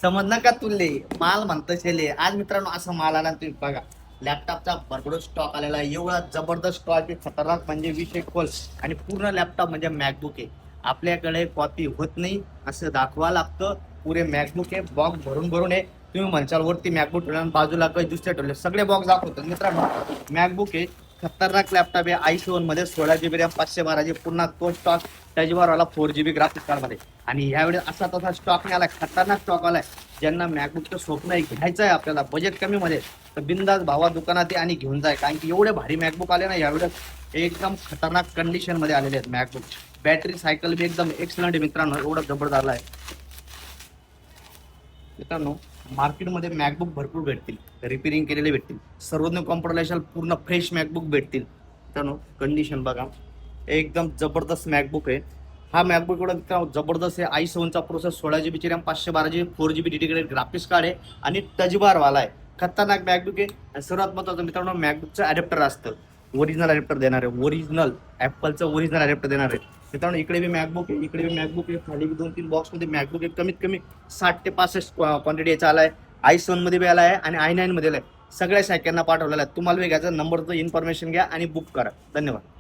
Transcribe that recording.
समजलं का तुले माल म्हणतं शेले. आज मित्रांनो असा माल आला तुम्ही बघा. लॅपटॉपचा भरपूर स्टॉक आलेला आहे. एवढा जबरदस्त स्टॉक आहे, खतरनाक म्हणजे विषय खोल. आणि पूर्ण लॅपटॉप म्हणजे मॅकबुक आहे. आपल्याकडे कॉपी होत नाही असं दाखवा लागतं. पुरे मॅकबुक आहे, बॉक्स भरून भरून आहे. तुम्ही म्हणशाल वरती मॅकबुक ठेवला आणि बाजूला काही दुसरे ठेवले, सगळे बॉक्स दाखवतो मित्रांनो. मॅकबुक आहे, खतरनाक लॅपटॉप आहे. i7 मध्ये 16 GB रॅम 512 पुन्हा तो स्टॉक त्याच्यावर आला 4 GB ग्राफिक्स कार्ड मध्ये. आणि यावेळी असा तसा स्टॉक नाही आला, खतरनाक स्टॉक आलाय. ज्यांना मॅकबुकचं स्वप्न आहे, घ्यायचं आहे आपल्याला बजेट कमी मध्ये, तर बिंदास भावा दुकानात आणि घेऊन जाय. कारण की एवढे भारी मॅकबुक आले ना यावेळेस, एकदम खतरनाक कंडिशन मध्ये आलेले आहेत मॅकबुक. बॅटरी सायकल बी एकदम एक्सलंट आहे मित्रांनो, एवढं जबरदस्त आहे मित्रांनो. मार्केटमध्ये मॅकबुक भरपूर भेटतील, रिपेरिंग केलेले भेटतील. सर्वज्ञ कॉम्प्युटरला पूर्ण फ्रेश मॅकबुक भेटतील मित्रांनो. कंडिशन बघा, एकदम जबरदस्त मॅकबुक आहे. हा मॅकबुक एवढा जबरदस्त आहे. i7चा process 16 GB RAM 512 4 GB dedicated graphics card आहे आणि टचबारवाला आहे. खतरनाक मॅकबुक आहे. आणि सर्वात महत्त्वाचं मित्रांनो, मॅकबुकचं अडॅप्टर असतं, ओरिजिनल अडॅप्टर देणार आहे. ओरिजिनल ॲपलचं ओरिजिनल अडॅप्टर देणार आहे मित्रांनो. इकडे बी मॅकबुक आहे, इकडे बी मॅकबुक आहे, खाली बी 2-3 बॉक्समध्ये मॅकबुक आहे. कमीत कमी 60 ते 65 क्वांटिटी याचा आला आहे. i7 मध्ये बी आला आहे आणि i9 मध्ये आला आहे. सगळ्या शाखेंना पाठवलेला आहे. तुम्हाला बी घ्यायचा, नंबरचं इन्फॉर्मेशन घ्या आणि बुक करा. धन्यवाद.